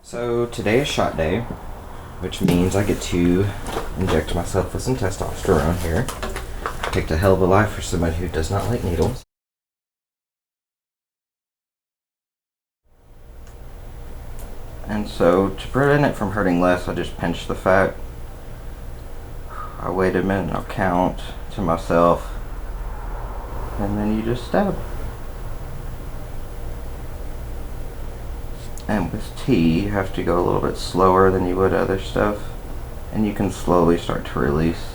So today is shot day, which means I get to inject myself with some testosterone here. Take a hell of a life for somebody who does not like needles. And so to prevent it from hurting less, I just pinch the fat. I wait a minute and I'll count to myself. And then you just stab. And with tea, you have to go a little bit slower than you would other stuff. And you can slowly start to release.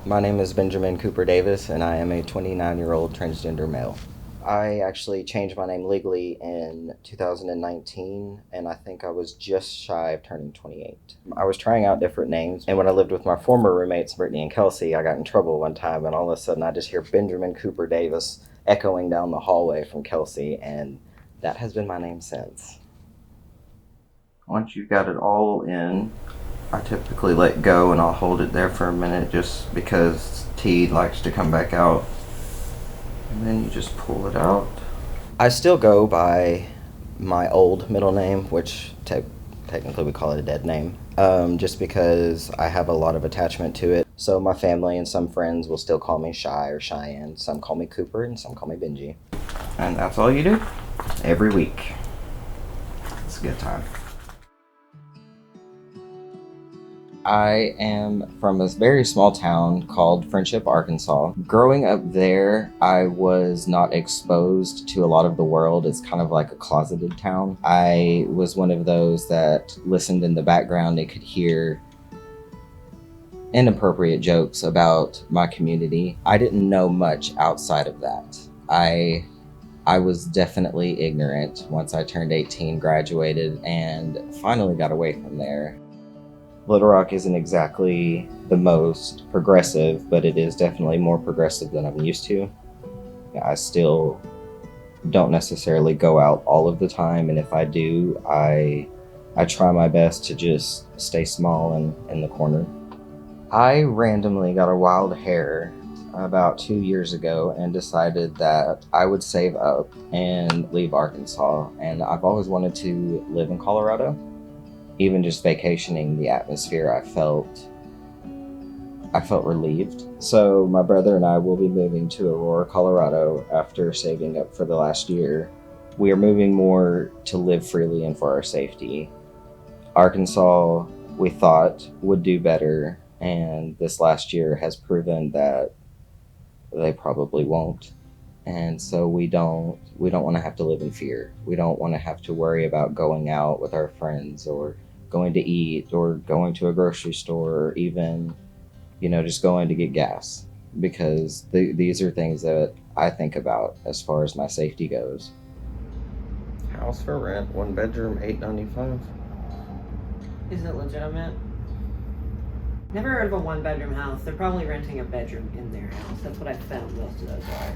My name is Benjamin Cooper Davis, and I am a 29-year-old transgender male. I actually changed my name legally in 2019, and I think I was just shy of turning 28. I was trying out different names, and when I lived with my former roommates, Brittany and Kelsey, I got in trouble one time, and all of a sudden I just hear Benjamin Cooper Davis echoing down the hallway from Kelsey, and that has been my name since. Once you've got it all in, I typically let go and I'll hold it there for a minute just because tea likes to come back out. And then you just pull it out. I still go by my old middle name, which technically we call it a dead name, just because I have a lot of attachment to it. So my family and some friends will still call me Shy or Cheyenne. Some call me Cooper and some call me Benji. And that's all you do every week. It's a good time. I am from a very small town called Friendship, Arkansas. Growing up there, I was not exposed to a lot of the world. It's kind of like a closeted town. I was one of those that listened in the background and could hear inappropriate jokes about my community. I didn't know much outside of that. I was definitely ignorant once I turned 18, graduated, and finally got away from there. Little Rock isn't exactly the most progressive, but it is definitely more progressive than I'm used to. I still don't necessarily go out all of the time, and if I do, I try my best to just stay small and in the corner. I randomly got a wild hair about 2 years ago and decided that I would save up and leave Arkansas, and I've always wanted to live in Colorado. Even just vacationing the atmosphere, I felt relieved. So my brother and I will be moving to Aurora, Colorado after saving up for the last year. We are moving more to live freely and for our safety. Arkansas, we thought, would do better, and this last year has proven that they probably won't. And so we don't want to have to live in fear. We don't want to have to worry about going out with our friends or going to eat or going to a grocery store or even, just going to get gas, because these are things that I think about as far as my safety goes. House for rent, 1 bedroom, $895. Is it legitimate? Never heard of a 1-bedroom house. They're probably renting a bedroom in their house. That's what I found most of those are.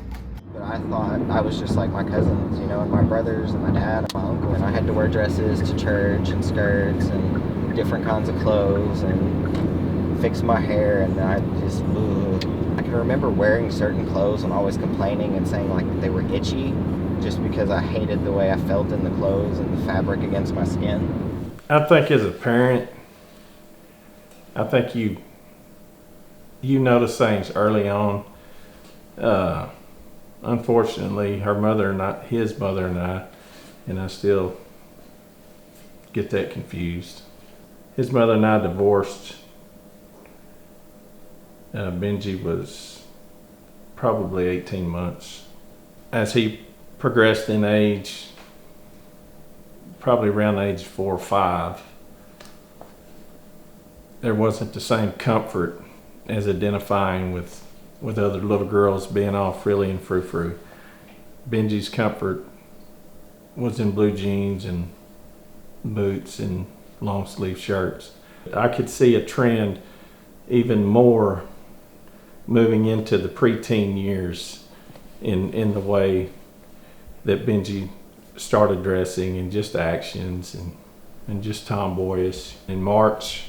But I thought I was just like my cousins, and my brothers and my dad and my uncle, and I had to wear dresses to church and skirts and different kinds of clothes and fix my hair, and I just, I can remember wearing certain clothes and always complaining and saying like they were itchy just because I hated the way I felt in the clothes and the fabric against my skin. I think as a parent, I think you notice things early on. Unfortunately, his mother and I still get that confused. His mother and I divorced. Benji was probably 18 months. As he progressed in age, probably around age 4 or 5, there wasn't the same comfort as identifying with other little girls being all frilly and frou-frou. Benji's comfort was in blue jeans and boots and long sleeve shirts. I could see a trend even more moving into the preteen years in the way that Benji started dressing and just actions and just tomboyish. In March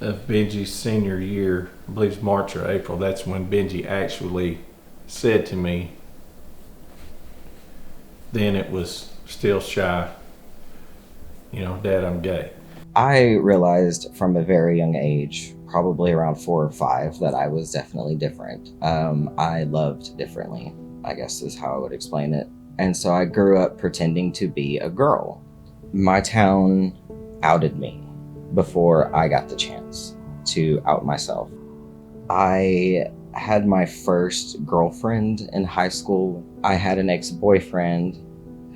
of Benji's senior year, I believe it's March or April, that's when Benji actually said to me, then it was still shy, Dad, I'm gay. I realized from a very young age, probably around 4 or 5, that I was definitely different. I loved differently, I guess is how I would explain it. And so I grew up pretending to be a girl. My town outed me before I got the chance to out myself. I had my first girlfriend in high school. I had an ex-boyfriend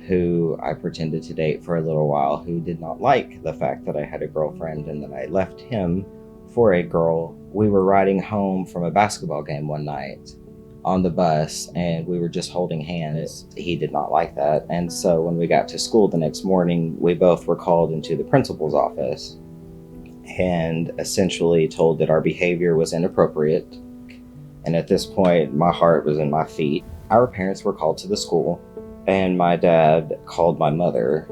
who I pretended to date for a little while, who did not like the fact that I had a girlfriend and that I left him for a girl. We were riding home from a basketball game one night on the bus, and we were just holding hands. He did not like that. And so when we got to school the next morning, we both were called into the principal's office and essentially told that our behavior was inappropriate. And at this point, my heart was in my feet. Our parents were called to the school, and my dad called my mother,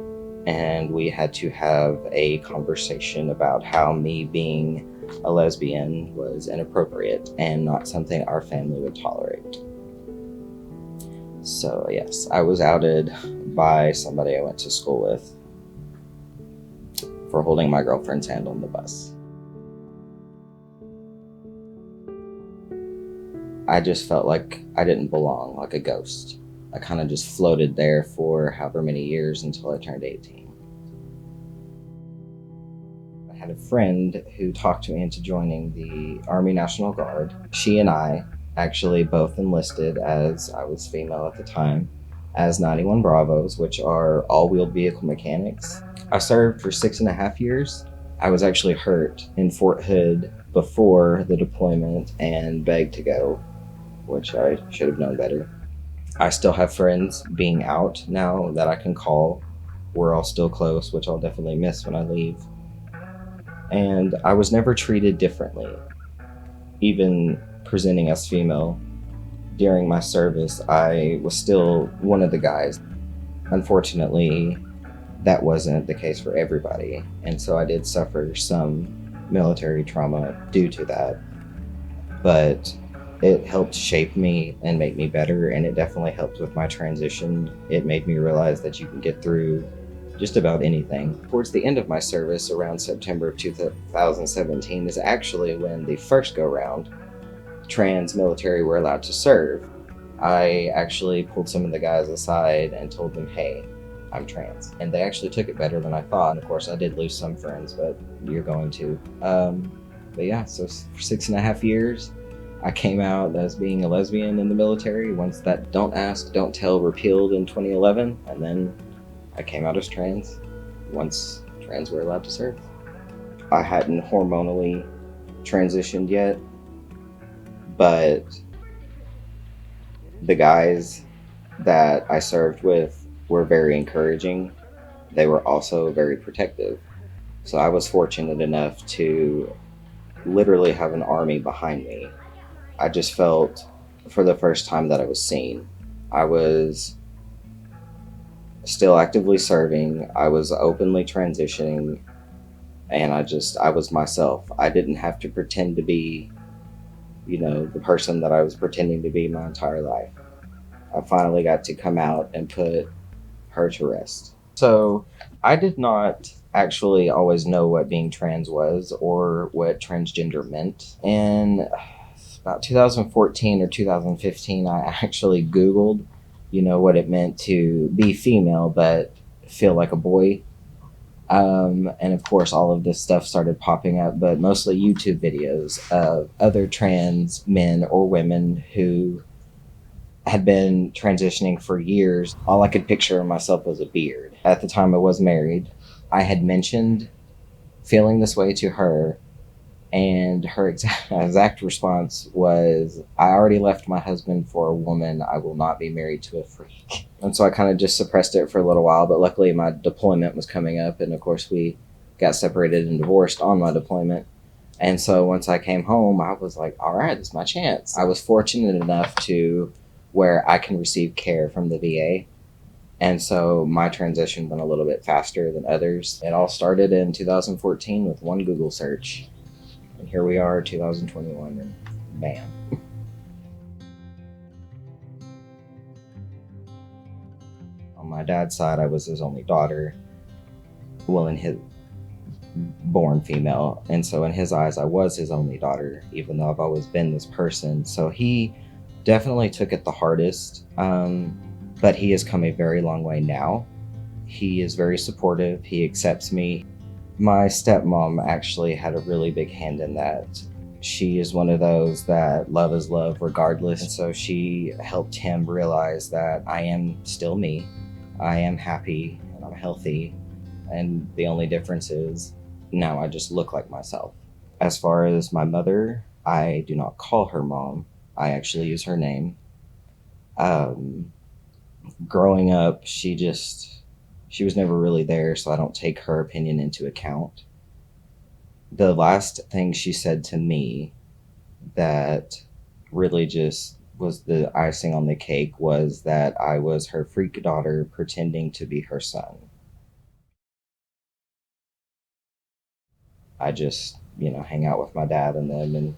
and we had to have a conversation about how me being a lesbian was inappropriate and not something our family would tolerate. So yes, I was outed by somebody I went to school with for holding my girlfriend's hand on the bus. I just felt like I didn't belong, like a ghost. I kind of just floated there for however many years until I turned 18. I had a friend who talked me into joining the Army National Guard. She and I actually both enlisted, as I was female at the time, as 91 Bravos, which are all-wheeled vehicle mechanics. I served for 6.5 years. I was actually hurt in Fort Hood before the deployment and begged to go, which I should have known better. I still have friends being out now that I can call. We're all still close, which I'll definitely miss when I leave. And I was never treated differently, even presenting as female. During my service, I was still one of the guys. Unfortunately, that wasn't the case for everybody, and so I did suffer some military trauma due to that. But it helped shape me and make me better, and it definitely helped with my transition. It made me realize that you can get through just about anything. Towards the end of my service, around September of 2017, is actually when the first go-round trans military were allowed to serve. I actually pulled some of the guys aside and told them, hey, I'm trans. And they actually took it better than I thought. And of course, I did lose some friends, but you're going to. But yeah, so for 6.5 years, I came out as being a lesbian in the military once that Don't Ask, Don't Tell repealed in 2011. And then I came out as trans once trans were allowed to serve. I hadn't hormonally transitioned yet, but the guys that I served with were very encouraging. They were also very protective. So I was fortunate enough to literally have an army behind me. I just felt for the first time that I was seen. I was still actively serving. I was openly transitioning, and I was myself. I didn't have to pretend to be, the person that I was pretending to be my entire life. I finally got to come out and put her to rest. So I did not actually always know what being trans was or what transgender meant. In about 2014 or 2015, I actually Googled, what it meant to be female but feel like a boy. And of course, all of this stuff started popping up, but mostly YouTube videos of other trans men or women who had been transitioning for years. All I could picture of myself was a beard. At the time I was married, I had mentioned feeling this way to her, and her exact response was, I already left my husband for a woman. I will not be married to a freak. And so I kind of just suppressed it for a little while, but luckily my deployment was coming up, and of course we got separated and divorced on my deployment. And so once I came home, I was like, all right, this is my chance. I was fortunate enough to where I can receive care from the VA. And so my transition went a little bit faster than others. It all started in 2014 with one Google search. And here we are, 2021, and bam. On my dad's side, I was his only daughter. Well, in his born female, and so in his eyes I was his only daughter, even though I've always been this person. So he definitely took it the hardest, but he has come a very long way now. He is very supportive. He accepts me. My stepmom actually had a really big hand in that. She is one of those that love is love regardless, and so she helped him realize that I am still me. I am happy and I'm healthy, and the only difference is now I just look like myself. As far as my mother, I do not call her mom. I actually use her name. Um, Growing up, she was never really there, so I don't take her opinion into account. The last thing she said to me that really just was the icing on the cake was that I was her freak daughter pretending to be her son. I just, hang out with my dad and them, and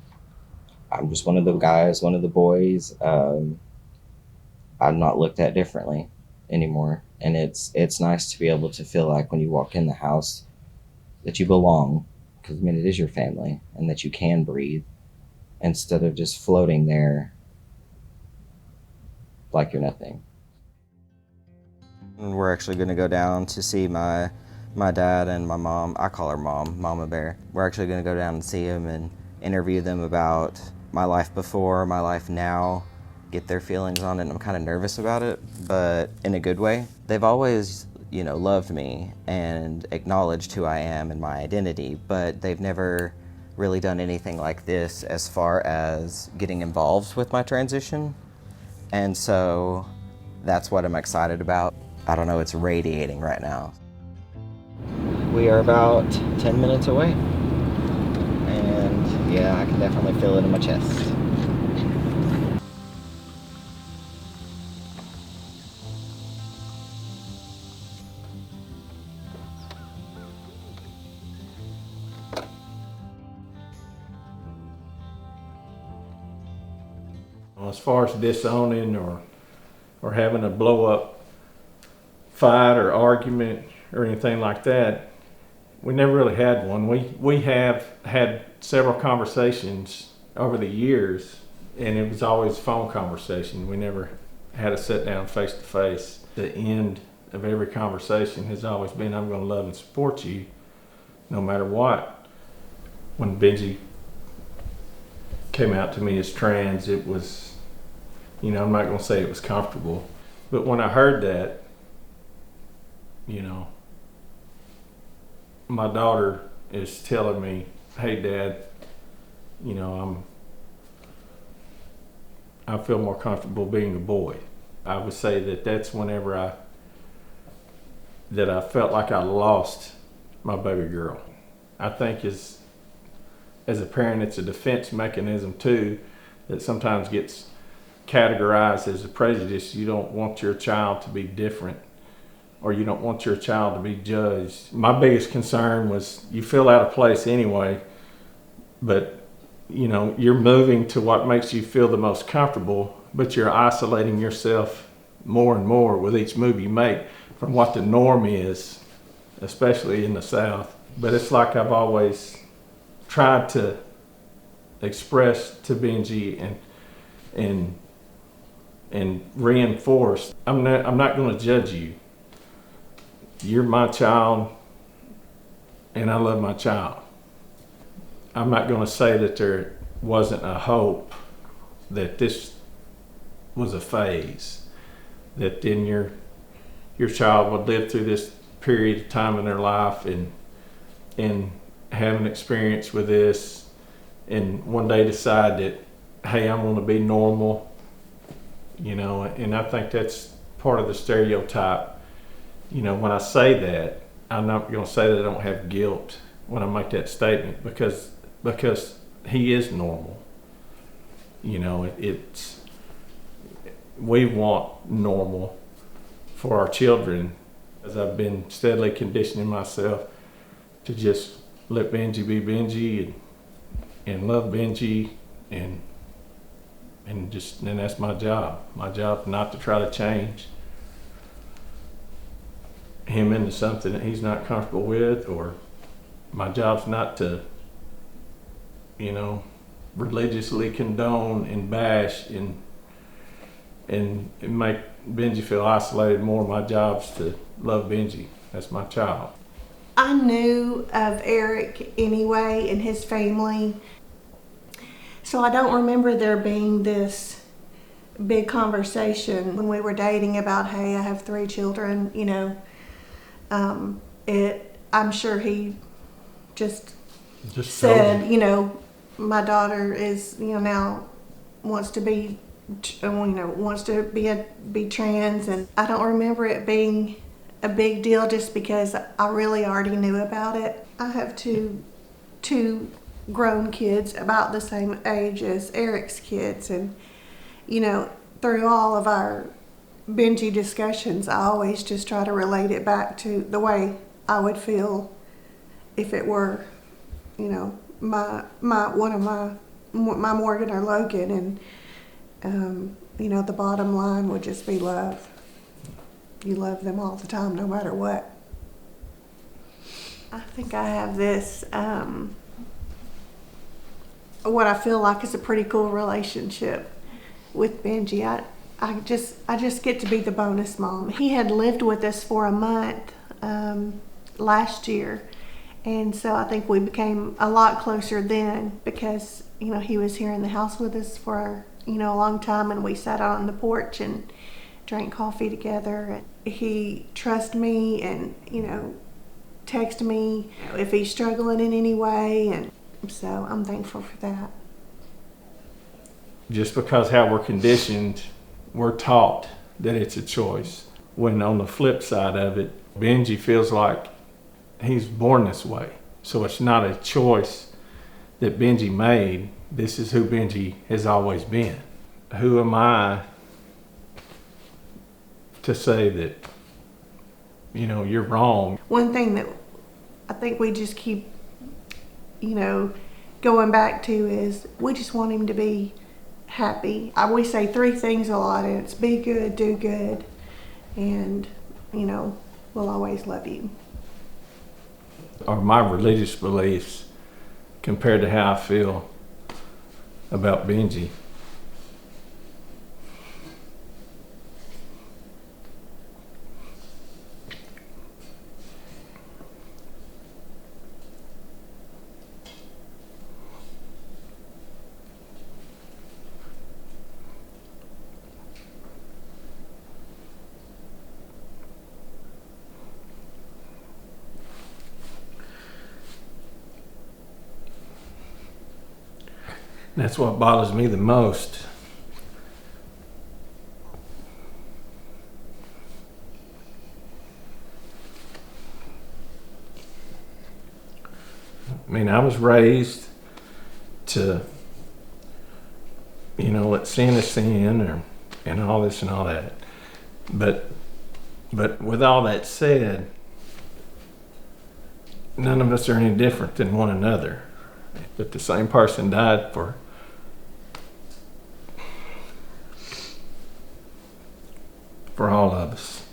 I'm just one of the guys, one of the boys. I'm not looked at differently anymore, and it's nice to be able to feel like when you walk in the house that you belong, because I mean it is your family, and that you can breathe instead of just floating there like you're nothing. We're actually going to go down to see my dad and my mom. I call her mom, Mama Bear. We're actually going to go down and see them and interview them about my life before, my life now, get their feelings on it. I'm kind of nervous about it, but in a good way. They've always, loved me and acknowledged who I am and my identity, but they've never really done anything like this as far as getting involved with my transition. And so that's what I'm excited about. I don't know, it's radiating right now. We are about 10 minutes away. And yeah, I can definitely feel it in my chest. As far as disowning or having a blow up fight or argument or anything like that, we never really had one. We have had several conversations over the years, and it was always phone conversation. We never had a sit down face to face. The end of every conversation has always been, I'm going to love and support you no matter what. When Benji came out to me as trans, it was, I'm not going to say it was comfortable, but when I heard that, my daughter is telling me, hey Dad, I feel more comfortable being a boy. I would say that that's whenever I felt like I lost my baby girl. I think as a parent, it's a defense mechanism too that sometimes gets categorized as a prejudice. You don't want your child to be different, or you don't want your child to be judged. My biggest concern was you feel out of place anyway, but you're moving to what makes you feel the most comfortable, but you're isolating yourself more and more with each move you make from what the norm is, especially in the South. But it's like I've always tried to express to Benji and reinforce, I'm not going to judge you. You're my child, and I love my child. I'm not going to say that there wasn't a hope that this was a phase, that then your child would live through this period of time in their life and have an experience with this, and one day decide that, hey, I'm going to be normal, and I think that's part of the stereotype. When I say that, I'm not going to say that I don't have guilt when I make that statement, because he is normal. We want normal for our children, as I've been steadily conditioning myself to just let Benji be Benji and love Benji and that's my job. My job not to try to change him into something that he's not comfortable with, or my job's not to, you know, religiously condone and bash and make Benji feel isolated more. My job's to love Benji. That's my child. I knew of Eric anyway and his family, so I don't remember there being this big conversation when we were dating about, hey, I have 3 children, you know. I'm sure he just said, you know, my daughter is, you know, now wants to be, you know, wants to be trans, and I don't remember it being a big deal just because I really already knew about it. I have two grown kids about the same age as Eric's kids, and you know, through all of our Benji discussions, I always just try to relate it back to the way I would feel if it were, you know, my Morgan or Logan, and you know, the bottom line would just be love. You love them all the time, no matter what. I think I have this, what I feel like is a pretty cool relationship with Benji. I just get to be the bonus mom. He had lived with us for a month last year, and so I think we became a lot closer then because, you know, he was here in the house with us for, you know, a long time, and we sat out on the porch and drank coffee together. He trusts me and, you know, text me if he's struggling in any way, and so I'm thankful for that. Just because how we're conditioned, we're taught that it's a choice. When on the flip side of it, Benji feels like he's born this way. So it's not a choice that Benji made. This is who Benji has always been. Who am I to say that, you know, you're wrong? One thing that I think we just keep, you know, going back to is we just want him to be happy. We say 3 things a lot, and it's be good, do good, and, you know, we'll always love you. Are my religious beliefs compared to how I feel about Benji? That's what bothers me the most. I mean, I was raised to, you know, let sin is sin, and all this and all that. But with all that said, none of us are any different than one another. But the same person died for all of us.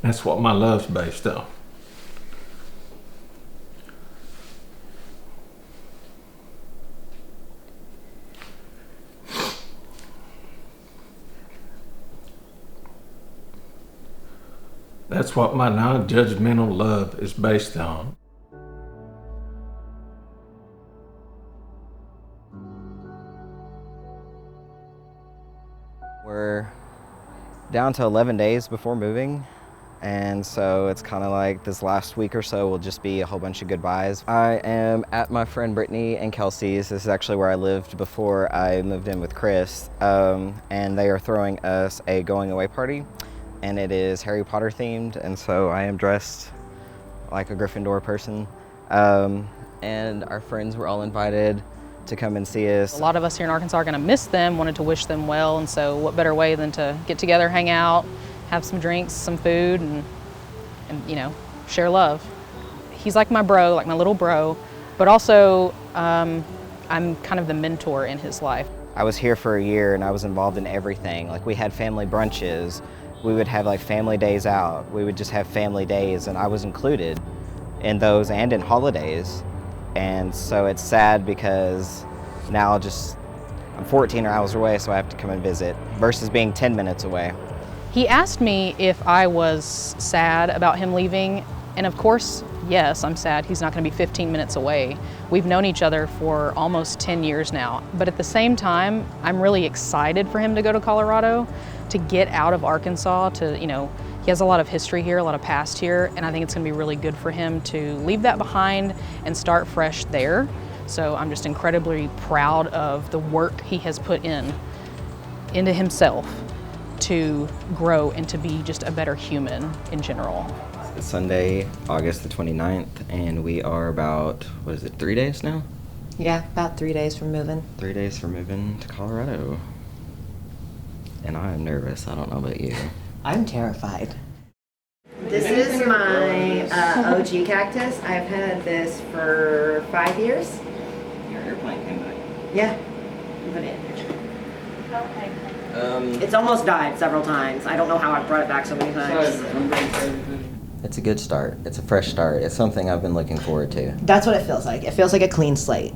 That's what my love's based on. That's what my non-judgmental love is based on. We're down to 11 days before moving, and so it's kind of like this last week or so will just be a whole bunch of goodbyes. I am at my friend Brittany and Kelsey's. This is actually where I lived before I moved in with Chris, and they are throwing us a going away party, and it is Harry Potter themed, and so I am dressed like a Gryffindor person, and our friends were all invited to come and see us. A lot of us here in Arkansas are going to miss them, wanted to wish them well, and so what better way than to get together, hang out, have some drinks, some food, and you know, share love. He's like my bro, like my little bro, but also I'm kind of the mentor in his life. I was here for a year and I was involved in everything. Like we had family brunches, we would have like family days out, we would just have family days, and I was included in those and in holidays. And so it's sad because now I'm 14 hours away, so I have to come and visit versus being 10 minutes away. He asked me if I was sad about him leaving, and of course, yes, I'm sad. He's not going to be 15 minutes away. We've known each other for almost 10 years now, but at the same time, I'm really excited for him to go to Colorado, to get out of Arkansas, he has a lot of history here, a lot of past here, and I think it's going to be really good for him to leave that behind and start fresh there. So I'm just incredibly proud of the work he has put into himself to grow and to be just a better human in general. It's Sunday, August the 29th, and we are about, 3 days now? Yeah, about 3 days from moving. 3 days from moving to Colorado. And I am nervous, I don't know about you. I'm terrified. This is my OG cactus. I've had this for 5 years. Your airplane came back. Yeah. Put it in. It's almost died several times. I don't know how I've brought it back so many times. It's a good start. It's a fresh start. It's something I've been looking forward to. That's what it feels like. It feels like a clean slate.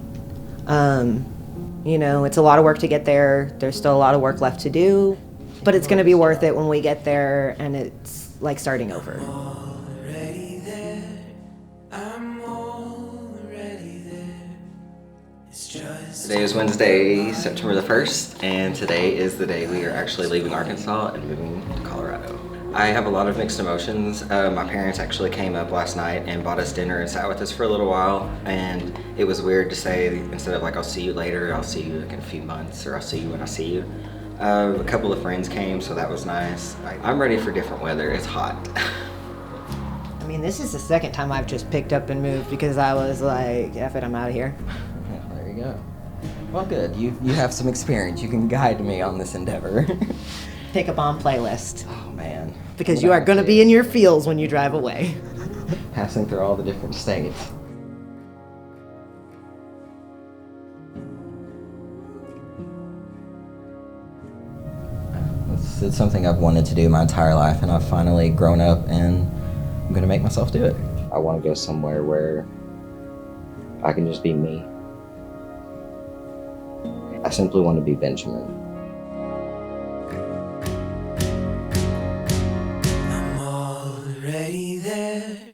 It's a lot of work to get there. There's still a lot of work left to do, but it's going to be worth it when we get there and it's like starting over. Today is Wednesday, September the 1st, and today is the day we are actually leaving Arkansas and moving to Colorado. I have a lot of mixed emotions. My parents actually came up last night and bought us dinner and sat with us for a little while, and it was weird to say, instead of like, I'll see you later, I'll see you like in a few months, or I'll see you when I see you. A couple of friends came, so that was nice. I'm ready for different weather. It's hot. I mean, this is the second time I've just picked up and moved because I was like, F it, I'm out of here. There you go. Well, good. You have some experience. You can guide me on this endeavor. Pick a bomb playlist. Oh, man. Because you are going to be in your feels when you drive away. Passing through all the different states. It's something I've wanted to do my entire life, and I've finally grown up, and I'm going to make myself do it. I want to go somewhere where I can just be me. I simply want to be Benjamin. I'm already there.